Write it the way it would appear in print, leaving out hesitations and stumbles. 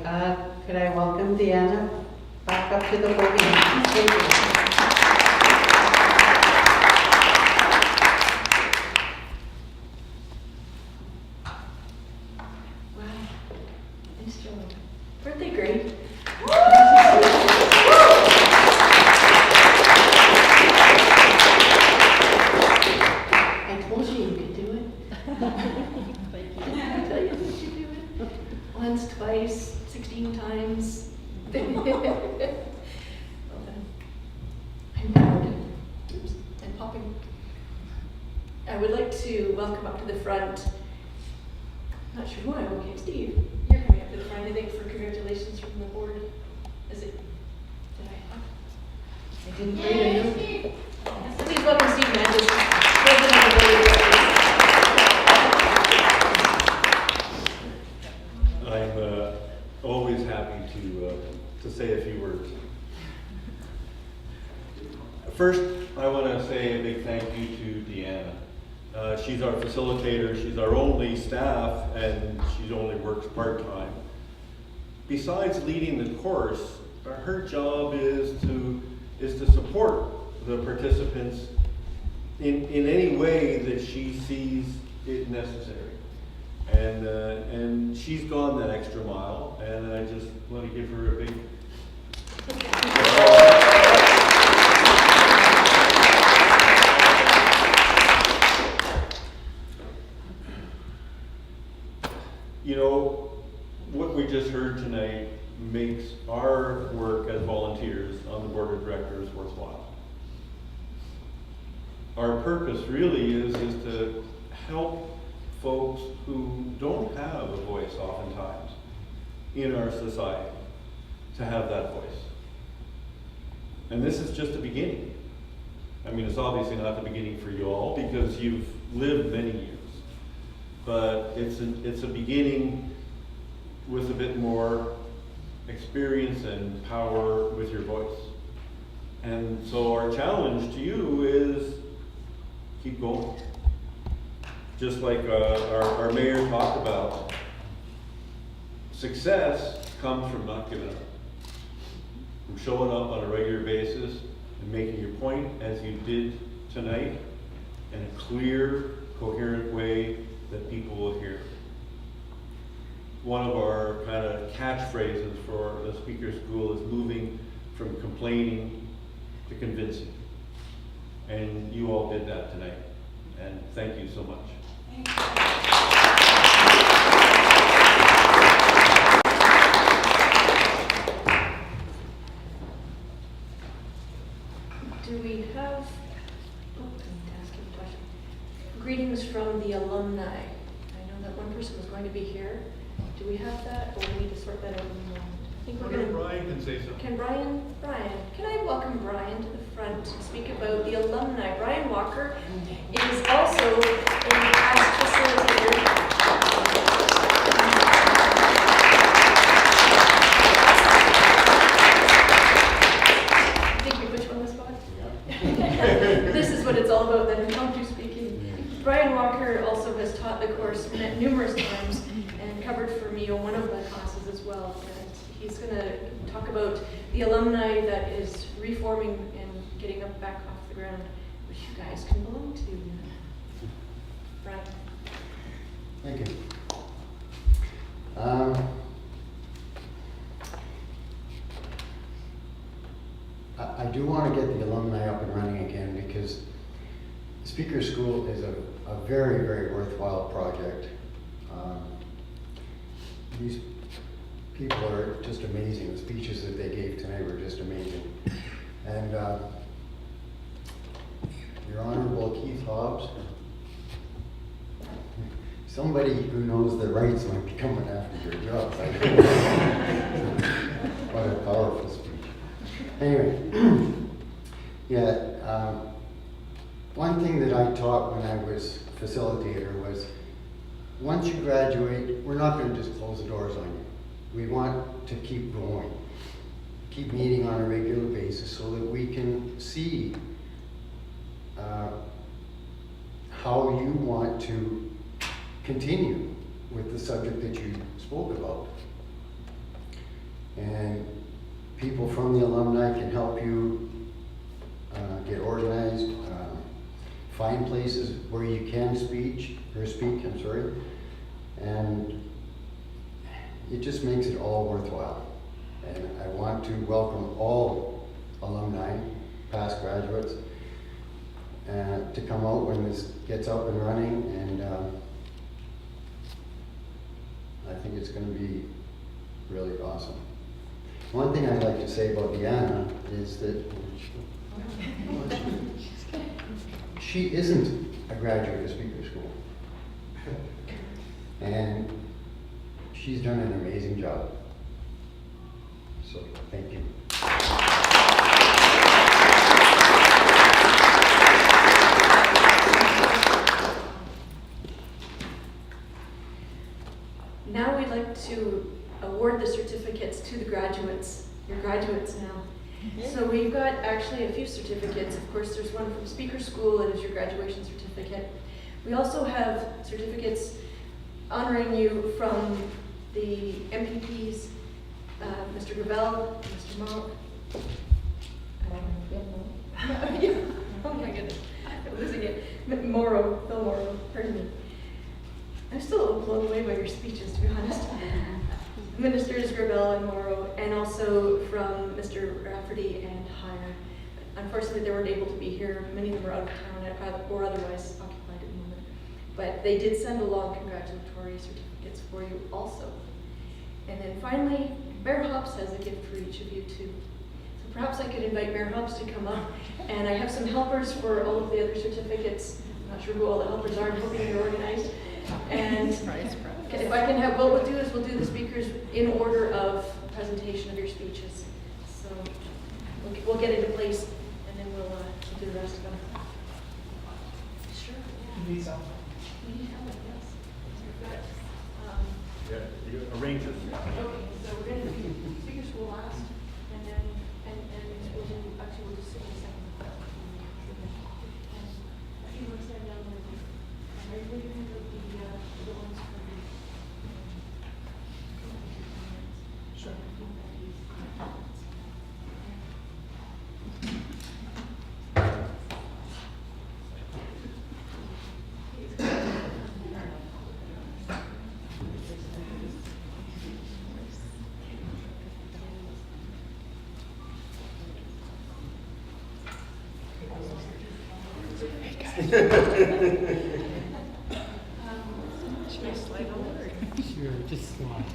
Could I welcome Deanna back up to the podium? Thank you. Wow, nice job. Birthday great. I told you you could do it. Thank you. Didn't I tell you that you could do it? Once, twice, 16 times. Well done. I'm proud. Oops, and popping. I would like to welcome up to the front. Not sure who I'm okay, Steve. You're coming up to the front, I think, for congratulations from the board. Is it? Did I didn't read it. Please welcome Steve Mantis, President of the Board of Directors. I'm always happy to say a few words. First, I want to say a big thank you to Deanna. She's our facilitator, she's our only staff, and she only works part-time. Besides leading the course, her job is to support the participants in any way that she sees it necessary. And she's gone that extra mile, and I just want to give her a big You know, what we just heard tonight makes our work as volunteers on the board of directors worthwhile. Our purpose really is to help folks who don't have a voice oftentimes in our society to have that voice. And this is just the beginning. I mean, it's obviously not the beginning for you all because you've lived many years. But it's a beginning with a bit more experience and power with your voice. And so our challenge to you is keep going. Just like our mayor talked about, success comes from not giving up. From showing up on a regular basis and making your point as you did tonight in a clear, coherent way that people will hear. One of our kind of catchphrases for the speaker school is moving from complaining to convincing. And you all did that tonight. And thank you so much. Thank you. Do we have, I need to ask you a question. Greetings from the alumni. I know that one person was going to be here. Do we have that, or we need to sort that out in a moment? I think we're going to. Brian can say something. Can Brian, can I welcome Brian to the front to speak about the alumni? Brian Walker is also a past facilitator. Think we put you on the spot? Yeah. This is what it's all about then, impromptu speaking. Brian Walker also has taught the course numerous times and covered for me on one of the classes as well. And he's going to talk about the alumni that is reforming and getting up back off the ground, which you guys can belong to. Brian. Thank you. I do want to get the alumni up and running again because Speaker School is a very, very worthwhile project. These people are just amazing. The speeches that they gave tonight were just amazing. And Your Honorable Keith Hobbs, somebody who knows the rights might be coming after your job. What a powerful speech. Anyway, yeah, one thing that I taught when I was facilitator was once you graduate, we're not going to just close the doors on you. We want to keep going, keep meeting on a regular basis so that we can see how you want to continue with the subject that you spoke about. And people from the alumni can help you get organized, find places where you can speak, I'm sorry. And it just makes it all worthwhile. And I want to welcome all alumni, past graduates, to come out when this gets up and running, and I think it's going to be really awesome. One thing I'd like to say about Deanna is that she isn't a graduate of speaker school. And she's done an amazing job. So, thank you. Now we'd like to award the certificates to the graduates. You're graduates now. So we've got actually a few certificates. Of course, there's one from speaker school, and it's your graduation certificate. We also have certificates honoring you from the MPPs, Mr. Gravel, Mr. Monk. Oh my goodness, I'm losing it. Phil Morrow, pardon me. I'm still blown away by your speeches, to be honest. Ministers Gravel and Morrow, and also from Mr. Rafferty and Hire. Unfortunately, they weren't able to be here. Many of them are out of town or otherwise occupied at the moment. But they did send along congratulatory certificates for you also. And then finally, Mayor Hobbs has a gift for each of you too. So perhaps I could invite Mayor Hobbs to come up. And I have some helpers for all of the other certificates. I'm not sure who all the helpers are. I'm hoping they're organized. And if I can have, what we'll do is we'll do the speakers in order of presentation of your speeches. So we'll get into place, and then we'll do the rest of them. Sure. You need some. We need help, yes. Yeah, you arrange it. Okay, so we're going to do speaker school last, and then we'll do, actually we'll just sit in a second. And a few more stand down there. And are you going to do the ones for the? Sure. Should I slide over? Sure, just slide.